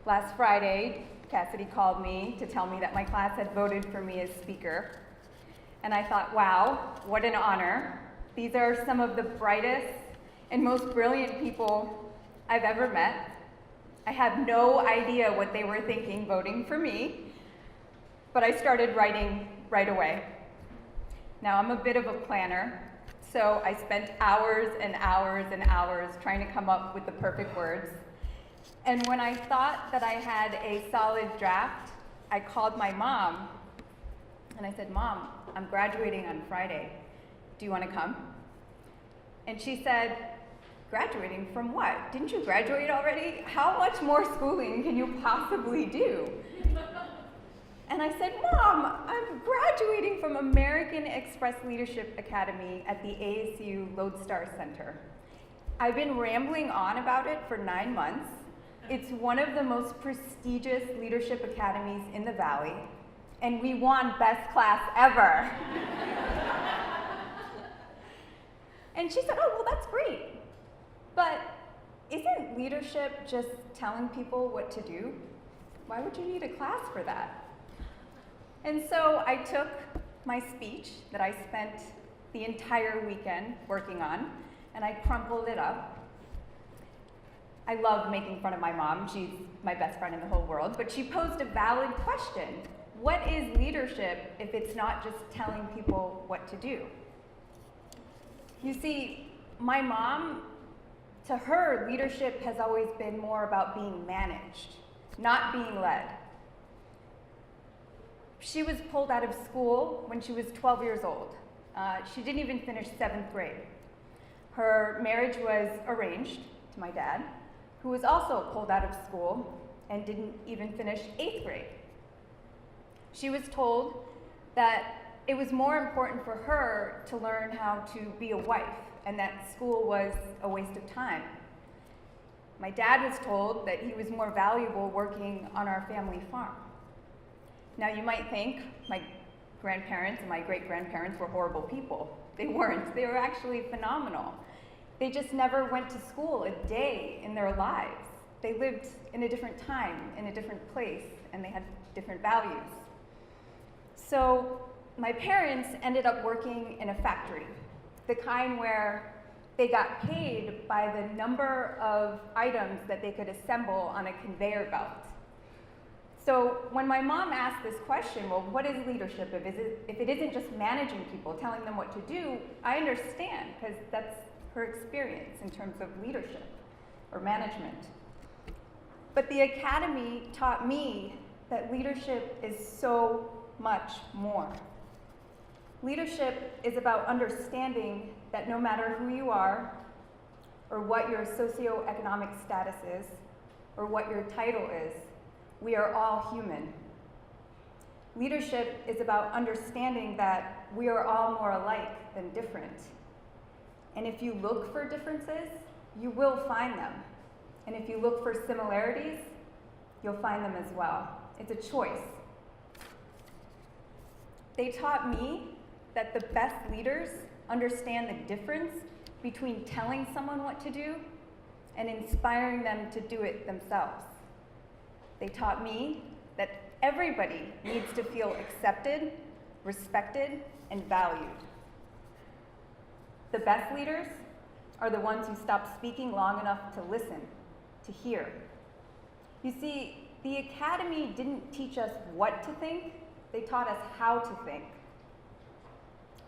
Last Friday, Cassidy called me to tell me that my class had voted for me as speaker. And I thought, wow, what an honor. These are some of the brightest and most brilliant people I've ever met. I have no idea what they were thinking voting for me, but I started writing right away. Now, I'm a bit of a planner, so I spent hours and hours and hours trying to come up with the perfect words. And when I thought that I had a solid draft, I called my mom and I said, "Mom, I'm graduating on Friday. Do you want to come?" And she said, "Graduating from what? Didn't you graduate already? How much more schooling can you possibly do?" And I said, "Mom, I'm graduating from American Express Leadership Academy at the ASU Lodestar Center. I've been rambling on about it for 9 months. It's one of the most prestigious leadership academies in the Valley, and we won best class ever." And she said, "Oh, well, that's great. But isn't leadership just telling people what to do? Why would you need a class for that?" And so I took my speech that I spent the entire weekend working on, and I crumpled it up. I love making fun of my mom. She's my best friend in the whole world, but she posed a valid question. What is leadership if it's not just telling people what to do? You see, my mom, to her, leadership has always been more about being managed, not being led. She was pulled out of school when she was 12 years old. She didn't even finish 7th grade. Her marriage was arranged to my dad, who was also pulled out of school and didn't even finish 8th grade. She was told that it was more important for her to learn how to be a wife and that school was a waste of time. My dad was told that he was more valuable working on our family farm. Now, you might think my grandparents and my great-grandparents were horrible people. They weren't. They were actually phenomenal. They just never went to school a day in their lives. They lived in a different time, in a different place, and they had different values. So my parents ended up working in a factory, the kind where they got paid by the number of items that they could assemble on a conveyor belt. So when my mom asked this question, well, what is leadership if it isn't just managing people, telling them what to do, I understand, because that's her experience in terms of leadership or management. But the academy taught me that leadership is so much more. Leadership is about understanding that no matter who you are, or what your socioeconomic status is, or what your title is, we are all human. Leadership is about understanding that we are all more alike than different. And if you look for differences, you will find them. And if you look for similarities, you'll find them as well. It's a choice. They taught me that the best leaders understand the difference between telling someone what to do and inspiring them to do it themselves. They taught me that everybody needs to feel accepted, respected, and valued. The best leaders are the ones who stop speaking long enough to listen, to hear. You see, the academy didn't teach us what to think, they taught us how to think.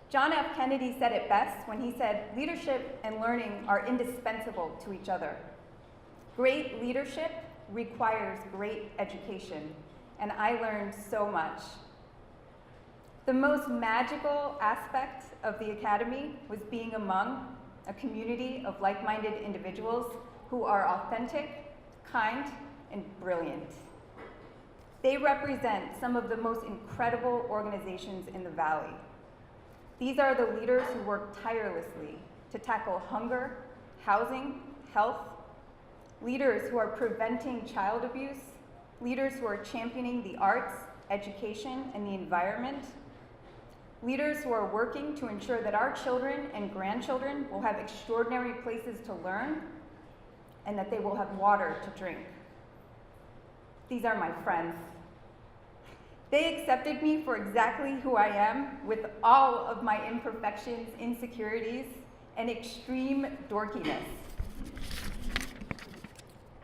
John F. Kennedy said it best when he said, "Leadership and learning are indispensable to each other." Great leadership requires great education, and I learned so much. The most magical aspect of the academy was being among a community of like-minded individuals who are authentic, kind, and brilliant. They represent some of the most incredible organizations in the Valley. These are the leaders who work tirelessly to tackle hunger, housing, health, leaders who are preventing child abuse, leaders who are championing the arts, education, and the environment, leaders who are working to ensure that our children and grandchildren will have extraordinary places to learn and that they will have water to drink. These are my friends. They accepted me for exactly who I am, with all of my imperfections, insecurities, and extreme dorkiness.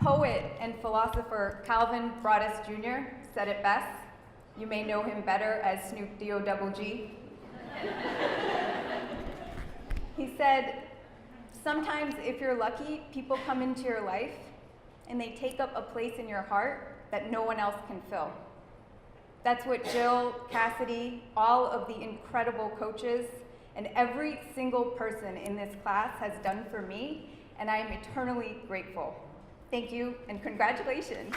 Poet and philosopher Calvin Broadus Jr. said it best. You may know him better as Snoop D-O-double-G. He said, sometimes if you're lucky, people come into your life and they take up a place in your heart that no one else can fill. That's what Jill, Cassidy, all of the incredible coaches, and every single person in this class has done for me, and I am eternally grateful. Thank you, and congratulations.